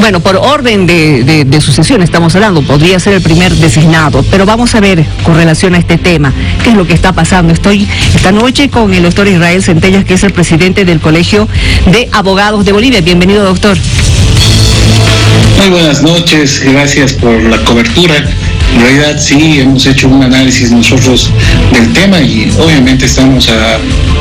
Bueno, por orden de sucesión estamos hablando, podría ser el primer designado, pero vamos a ver con relación a este tema, qué es lo que está pasando. Estoy esta noche con el doctor Israel Centellas, que es el presidente del Colegio de Abogados de Bolivia. Bienvenido, doctor. Muy buenas noches, gracias por la cobertura. En realidad sí, hemos hecho un análisis nosotros del tema y obviamente estamos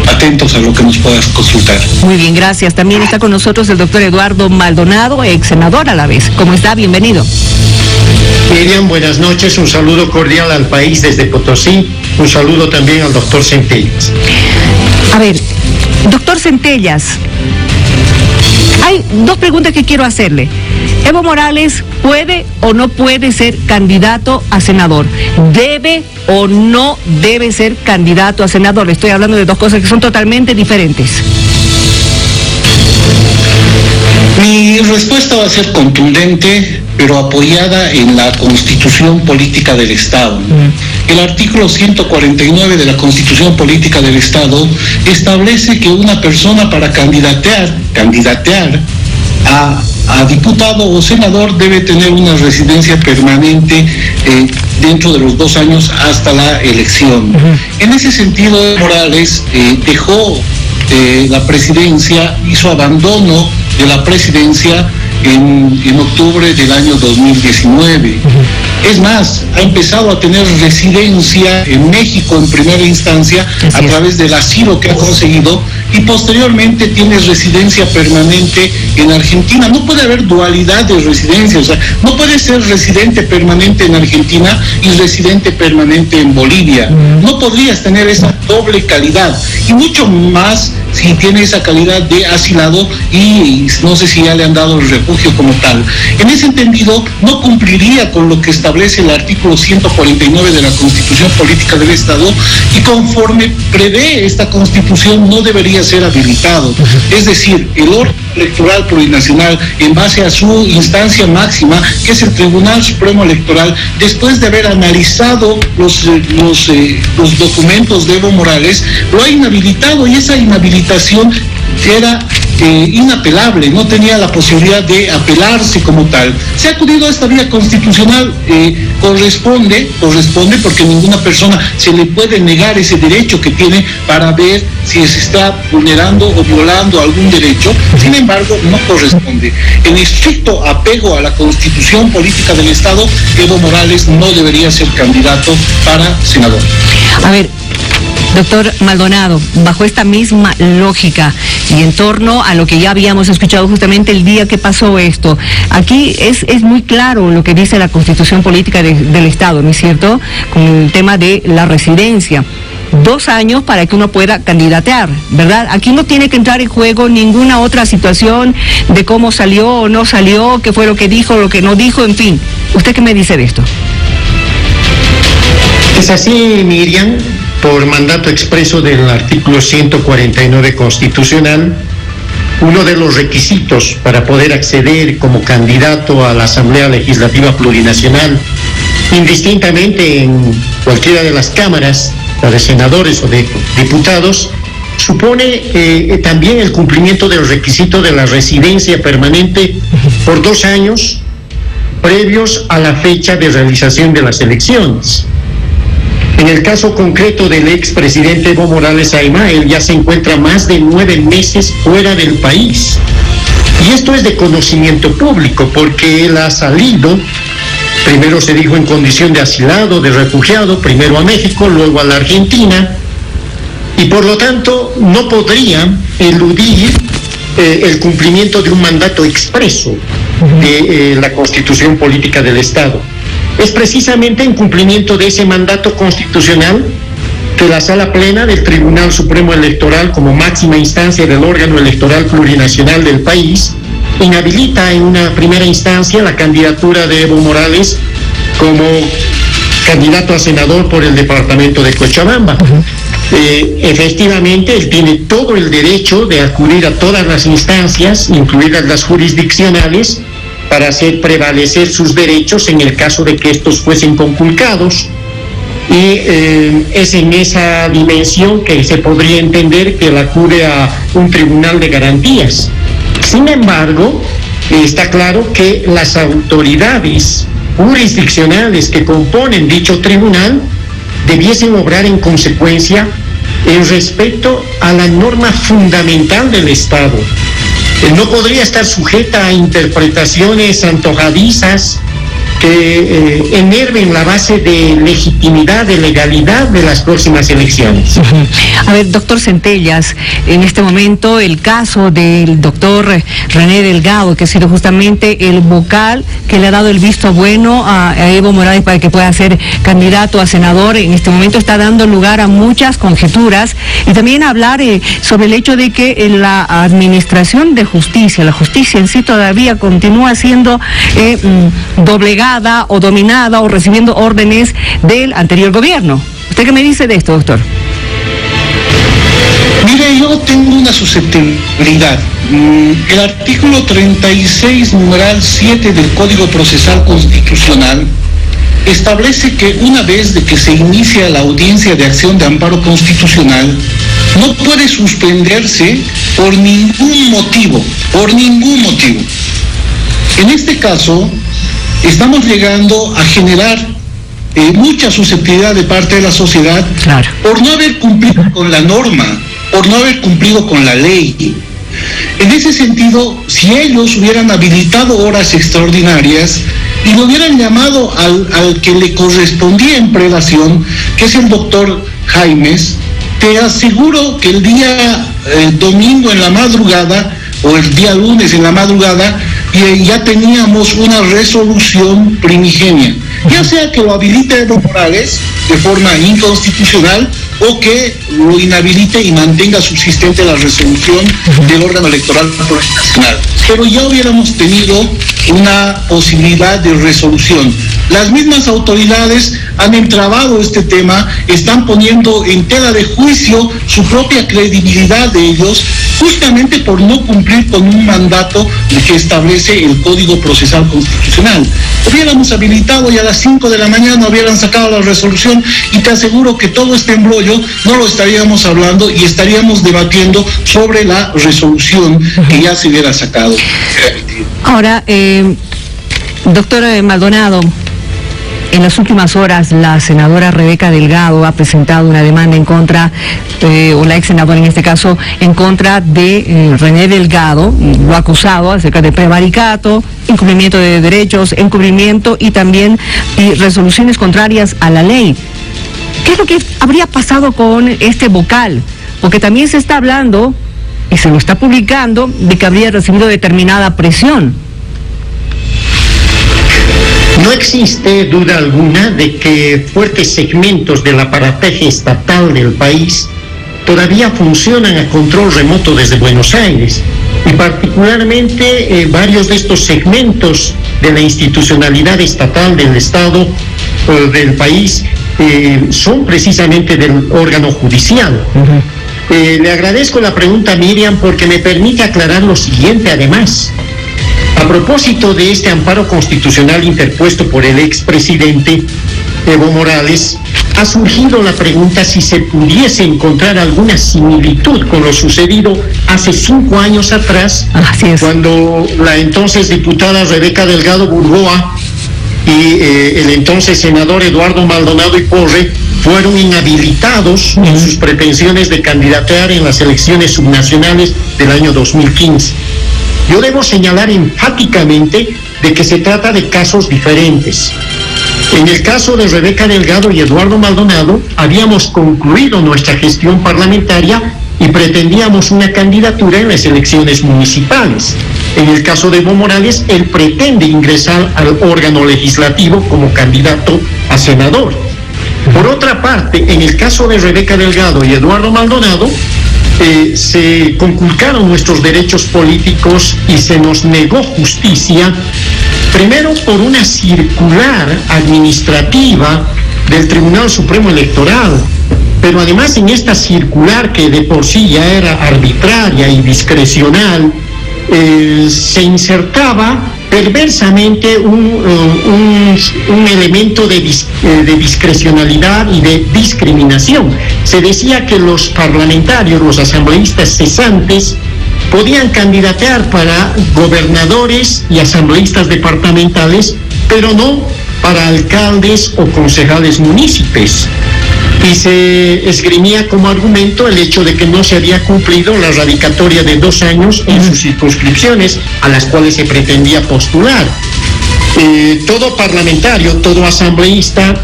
atentos a lo que nos puedas consultar. Muy bien, gracias. También está con nosotros el doctor Eduardo Maldonado, ex senador a la vez. ¿Cómo está? Bienvenido. Miriam, buenas noches. Un saludo cordial al país desde Potosí. Un saludo también al doctor Centellas. A ver, doctor Centellas, hay dos preguntas que quiero hacerle. ¿Evo Morales puede o no puede ser candidato a senador? ¿Debe o no debe ser candidato a senador? Estoy hablando de dos cosas que son totalmente diferentes. Mi respuesta va a ser contundente, pero apoyada en la Constitución Política del Estado. El artículo 149 de la Constitución Política del Estado establece que una persona para candidatear a diputado o senador debe tener una residencia permanente dentro de los 2 años hasta la elección. En ese sentido, Morales dejó la presidencia, hizo abandono de la presidencia en octubre del año 2019. Es más, ha empezado a tener residencia en México en primera instancia a través del asilo que ha conseguido y posteriormente tiene residencia permanente en Argentina. No puede haber dualidad de residencia, o sea, no puede ser residente permanente en Argentina y residente permanente en Bolivia. No podrías tener esa doble calidad y mucho más si tiene esa calidad de asilado y no sé si ya le han dado el refugio como tal. En ese entendido, no cumpliría con lo que establece el artículo 149 de la Constitución Política del Estado y conforme prevé esta Constitución no debería ser habilitado. Es decir, el órgano electoral plurinacional, en base a su instancia máxima, que es el Tribunal Supremo Electoral, después de haber analizado los documentos de Evo Morales, lo ha inhabilitado y esa inhabilitación era inapelable, no tenía la posibilidad de apelarse como tal. Se ha acudido a esta vía constitucional, corresponde porque ninguna persona se le puede negar ese derecho que tiene para ver si se está vulnerando o violando algún derecho. Sin embargo, no corresponde. En estricto apego a la Constitución Política del Estado, Evo Morales no debería ser candidato para senador. A ver, doctor Maldonado, bajo esta misma lógica y en torno a lo que ya habíamos escuchado justamente el día que pasó esto, aquí es muy claro lo que dice la Constitución Política del Estado, ¿no es cierto?, con el tema de la residencia. 2 años para que uno pueda candidatear, ¿verdad? Aquí no tiene que entrar en juego ninguna otra situación de cómo salió o no salió, qué fue lo que dijo, lo que no dijo, en fin. ¿Usted qué me dice de esto? Es así, Miriam. Por mandato expreso del artículo 149 constitucional, uno de los requisitos para poder acceder como candidato a la Asamblea Legislativa Plurinacional, indistintamente en cualquiera de las cámaras, la de senadores o de diputados, supone también el cumplimiento del requisito de la residencia permanente por 2 años previos a la fecha de realización de las elecciones. En el caso concreto del expresidente Evo Morales Ayma, él ya se encuentra más de 9 meses fuera del país. Y esto es de conocimiento público, porque él ha salido, primero se dijo en condición de asilado, de refugiado, primero a México, luego a la Argentina, y por lo tanto no podría eludir el cumplimiento de un mandato expreso de la Constitución Política del Estado. Es precisamente en cumplimiento de ese mandato constitucional que la Sala Plena del Tribunal Supremo Electoral, como máxima instancia del órgano electoral plurinacional del país, inhabilita en una primera instancia la candidatura de Evo Morales como candidato a senador por el departamento de Cochabamba. Efectivamente, él tiene todo el derecho de acudir a todas las instancias, incluidas las jurisdiccionales, para hacer prevalecer sus derechos en el caso de que estos fuesen conculcados. Y es en esa dimensión que se podría entender que él acude a un tribunal de garantías. Sin embargo, está claro que las autoridades jurisdiccionales que componen dicho tribunal debiesen obrar en consecuencia en respeto a la norma fundamental del Estado. No podría estar sujeta a interpretaciones antojadizas que enerven la base de legitimidad, de legalidad de las próximas elecciones. A ver, doctor Centellas, en este momento el caso del doctor René Delgado, que ha sido justamente el vocal que le ha dado el visto bueno a Evo Morales para que pueda ser candidato a senador, en este momento está dando lugar a muchas conjeturas y también hablar sobre el hecho de que en la administración de justicia, la justicia en sí todavía continúa siendo doblegada o dominada o recibiendo órdenes del anterior gobierno. ¿Usted qué me dice de esto, doctor? Mire, yo tengo una susceptibilidad. El artículo 36, numeral 7 del Código Procesal Constitucional establece que una vez de que se inicia la audiencia de acción de amparo constitucional, no puede suspenderse por ningún motivo, En este caso, estamos llegando a generar mucha susceptibilidad de parte de la sociedad, claro, por no haber cumplido con la norma, por no haber cumplido con la ley. En ese sentido, si ellos hubieran habilitado horas extraordinarias y lo hubieran llamado al que le correspondía en prelación, que es el doctor Jaimes, te aseguro que el día domingo en la madrugada o el día lunes en la madrugada ya teníamos una resolución primigenia, ya sea que lo habilite Evo Morales de forma inconstitucional o que lo inhabilite y mantenga subsistente la resolución del órgano electoral nacional. Pero ya hubiéramos tenido una posibilidad de resolución. Las mismas autoridades han entrabado este tema, están poniendo en tela de juicio su propia credibilidad de ellos, justamente por no cumplir con un mandato que establece el Código Procesal Constitucional. Hubiéramos habilitado y a las 5 de la mañana hubieran sacado la resolución y te aseguro que todo este embrollo no lo estaríamos hablando y estaríamos debatiendo sobre la resolución que ya se hubiera sacado. Ahora, doctor Maldonado, en las últimas horas la senadora Rebeca Delgado ha presentado una demanda en contra, o la ex senadora en este caso, en contra de René Delgado, lo ha acusado acerca de prevaricato, incumplimiento de derechos, encubrimiento y también resoluciones contrarias a la ley. ¿Qué es lo que habría pasado con este vocal? Porque también se está hablando, y se lo está publicando, de que habría recibido determinada presión. No existe duda alguna de que fuertes segmentos del aparateje estatal del país todavía funcionan a control remoto desde Buenos Aires y particularmente varios de estos segmentos de la institucionalidad estatal del Estado del país son precisamente del órgano judicial. Le agradezco la pregunta, Miriam, porque me permite aclarar lo siguiente además. A propósito de este amparo constitucional interpuesto por el expresidente Evo Morales, ha surgido la pregunta si se pudiese encontrar alguna similitud con lo sucedido hace 5 años atrás, cuando la entonces diputada Rebeca Delgado Burgoa y el entonces senador Eduardo Maldonado y Porre fueron inhabilitados en sus pretensiones de candidatear en las elecciones subnacionales del año 2015. Yo debo señalar enfáticamente de que se trata de casos diferentes. En el caso de Rebeca Delgado y Eduardo Maldonado, habíamos concluido nuestra gestión parlamentaria y pretendíamos una candidatura en las elecciones municipales. En el caso de Evo Morales, él pretende ingresar al órgano legislativo como candidato a senador. Por otra parte, en el caso de Rebeca Delgado y Eduardo Maldonado, se conculcaron nuestros derechos políticos y se nos negó justicia, primero por una circular administrativa del Tribunal Supremo Electoral, pero además en esta circular, que de por sí ya era arbitraria y discrecional, se insertaba perversamente un elemento de discrecionalidad y de discriminación. Se decía que los parlamentarios, los asambleístas cesantes, podían candidatear para gobernadores y asambleístas departamentales, pero no para alcaldes o concejales munícipes. Y se esgrimía como argumento el hecho de que no se había cumplido la radicatoria de 2 años en sus circunscripciones a las cuales se pretendía postular. Todo parlamentario, todo asambleísta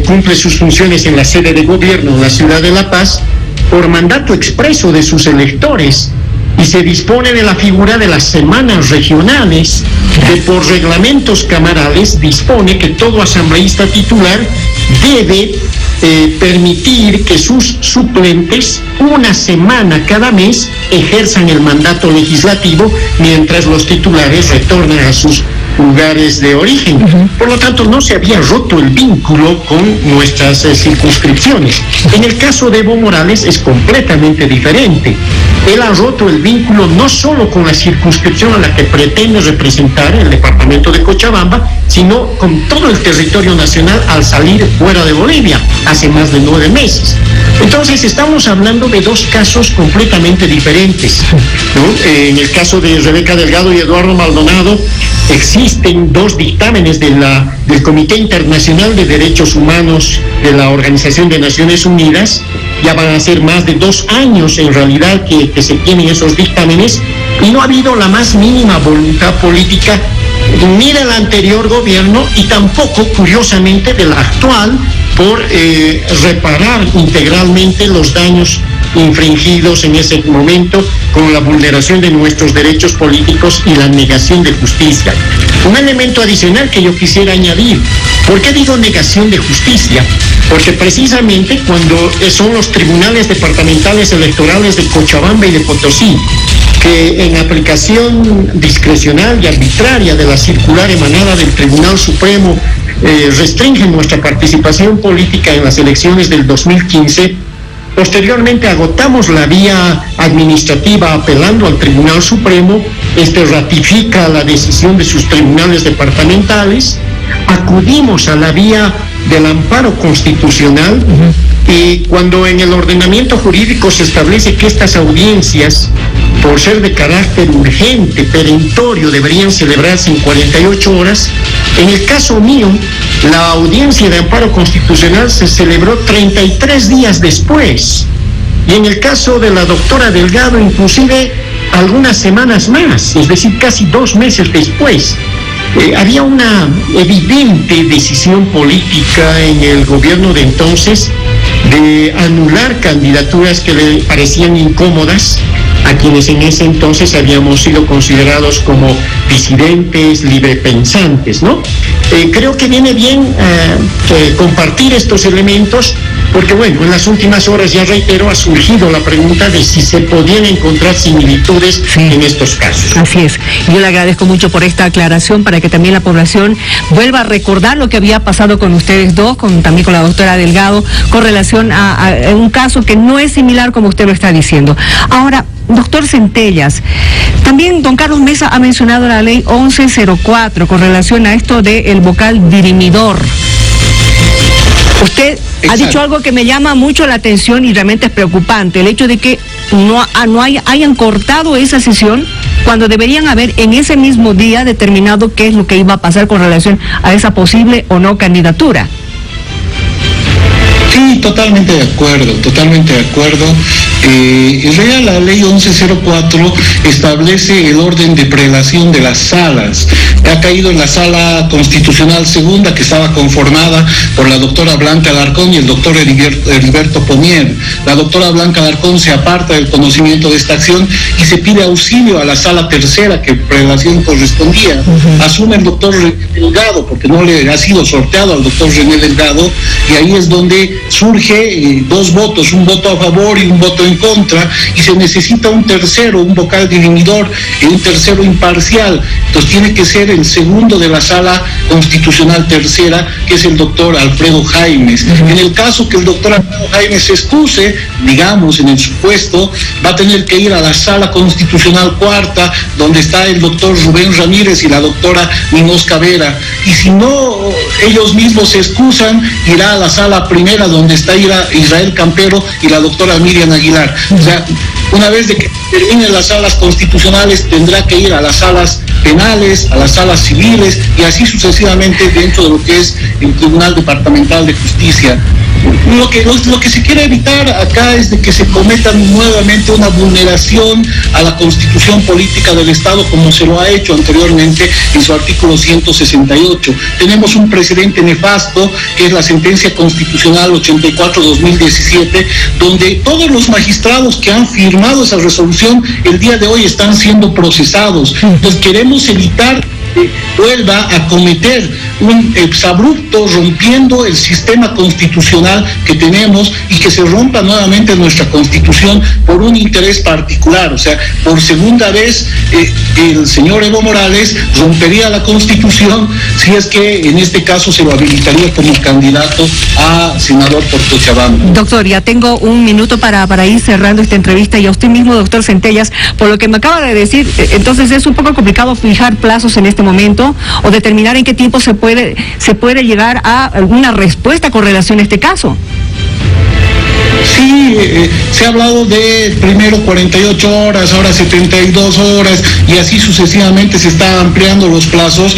cumple sus funciones en la sede de gobierno en la ciudad de La Paz por mandato expreso de sus electores, y se dispone de la figura de las semanas regionales, que por reglamentos camarales dispone que todo asambleísta titular debe permitir que sus suplentes una semana cada mes ejerzan el mandato legislativo mientras los titulares retornan a sus lugares de origen. Por lo tanto, no se había roto el vínculo con nuestras circunscripciones. En el caso de Evo Morales es completamente diferente. Él ha roto el vínculo no solo con la circunscripción a la que pretende representar, el departamento de Cochabamba, sino con todo el territorio nacional al salir fuera de Bolivia, hace más de 9 meses. Entonces, estamos hablando de 2 casos completamente diferentes, ¿no? En el caso de Rebeca Delgado y Eduardo Maldonado, existen 2 dictámenes del Comité Internacional de Derechos Humanos de la Organización de Naciones Unidas. Ya van a ser más de 2 años en realidad que se tienen esos dictámenes, y no ha habido la más mínima voluntad política ni del anterior gobierno y tampoco, curiosamente, del actual, por reparar integralmente los daños infringidos en ese momento con la vulneración de nuestros derechos políticos y la negación de justicia. Un elemento adicional que yo quisiera añadir: ¿por qué digo negación de justicia? Porque precisamente cuando son los tribunales departamentales electorales de Cochabamba y de Potosí, que en aplicación discrecional y arbitraria de la circular emanada del Tribunal Supremo restringen nuestra participación política en las elecciones del 2015, posteriormente agotamos la vía administrativa apelando al Tribunal Supremo. Este ratifica la decisión de sus tribunales departamentales. Acudimos a la vía del amparo constitucional, y cuando en el ordenamiento jurídico se establece que estas audiencias, por ser de carácter urgente, perentorio, deberían celebrarse en 48 horas, en el caso mío, la audiencia de amparo constitucional se celebró 33 días después, y en el caso de la doctora Delgado, inclusive algunas semanas más, es decir, casi 2 meses después. Había una evidente decisión política en el gobierno de entonces de anular candidaturas que le parecían incómodas a quienes en ese entonces habíamos sido considerados como disidentes, librepensantes, ¿no? Creo que viene bien compartir estos elementos, porque bueno, en las últimas horas, ya reitero, ha surgido la pregunta de si se podían encontrar similitudes en estos casos. Así es. Yo le agradezco mucho por esta aclaración, para que también la población vuelva a recordar lo que había pasado con ustedes dos, también con la doctora Delgado, con relación a un caso que no es similar como usted lo está diciendo. Ahora, doctor Centellas, también don Carlos Mesa ha mencionado la ley 1104 con relación a esto del vocal dirimidor. Usted ha dicho algo que me llama mucho la atención y realmente es preocupante: el hecho de que hayan cortado esa sesión cuando deberían haber en ese mismo día determinado qué es lo que iba a pasar con relación a esa posible o no candidatura. Sí, totalmente de acuerdo, totalmente de acuerdo. En realidad la ley 1104 establece el orden de prelación de las salas. Ha caído en la sala constitucional segunda, que estaba conformada por la doctora Blanca Alarcón y el doctor Heriberto Pomier. La doctora Blanca Alarcón se aparta del conocimiento de esta acción y se pide auxilio a la sala tercera, que prelación correspondía. Asume el doctor René Delgado, porque no le ha sido sorteado al doctor René Delgado, y ahí es donde surge 2 votos, un voto a favor y un voto en contra, y se necesita un tercero, un vocal dirimidor y un tercero imparcial. Entonces tiene que ser el segundo de la sala constitucional tercera, que es el doctor Alfredo Jaimes. En el caso que el doctor Alfredo Jaimes se excuse, digamos, en el supuesto, va a tener que ir a la sala constitucional cuarta, donde está el doctor Rubén Ramírez y la doctora Minosca Vera, y si no ellos mismos se excusan, irá a la sala primera, donde está Israel Campero y la doctora Miriam Aguilar. O sea, Una vez de que terminen las salas constitucionales, tendrá que ir a las salas penales, a las salas civiles y así sucesivamente dentro de lo que es el Tribunal Departamental de Justicia. Lo que se quiere evitar acá es de que se cometa nuevamente una vulneración a la Constitución Política del Estado, como se lo ha hecho anteriormente en su artículo 168. Tenemos un precedente nefasto, que es la sentencia constitucional 84-2017, donde todos los magistrados que han firmado esa resolución el día de hoy están siendo procesados. Entonces queremos evitar vuelva a cometer un exabrupto rompiendo el sistema constitucional que tenemos y que se rompa nuevamente nuestra Constitución por un interés particular. O sea, por segunda vez el señor Evo Morales rompería la Constitución si es que en este caso se lo habilitaría como candidato a senador por Cochabamba. Doctor, ya tengo un minuto para ir cerrando esta entrevista y a usted mismo, doctor Centellas, por lo que me acaba de decir, entonces es un poco complicado fijar plazos en este momento o determinar en qué tiempo se puede llegar a alguna respuesta con relación a este caso. Sí, se ha hablado de primero 48 horas, ahora 72 horas y así sucesivamente se está ampliando los plazos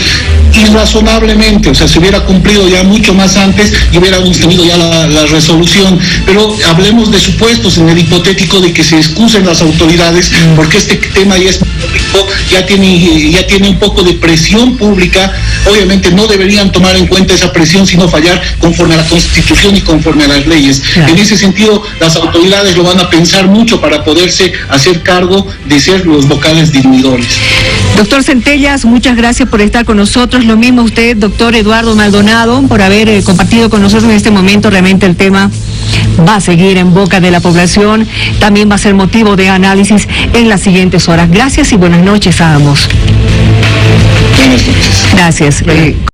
irrazonablemente. O sea, se hubiera cumplido ya mucho más antes y hubiéramos tenido ya la resolución. Pero hablemos de supuestos en el hipotético de que se excusen las autoridades porque este tema ya es público, ya tiene un poco de presión pública. Obviamente no deberían tomar en cuenta esa presión sino fallar conforme a la Constitución y conforme a las leyes. Claro. En ese sentido, las autoridades lo van a pensar mucho para poderse hacer cargo de ser los vocales dirimidores. Doctor Centellas, muchas gracias por estar con nosotros. Lo mismo usted, doctor Eduardo Maldonado, por haber compartido con nosotros en este momento. Realmente el tema va a seguir en boca de la población. También va a ser motivo de análisis en las siguientes horas. Gracias y buenas noches a ambos. Buenas noches. Gracias.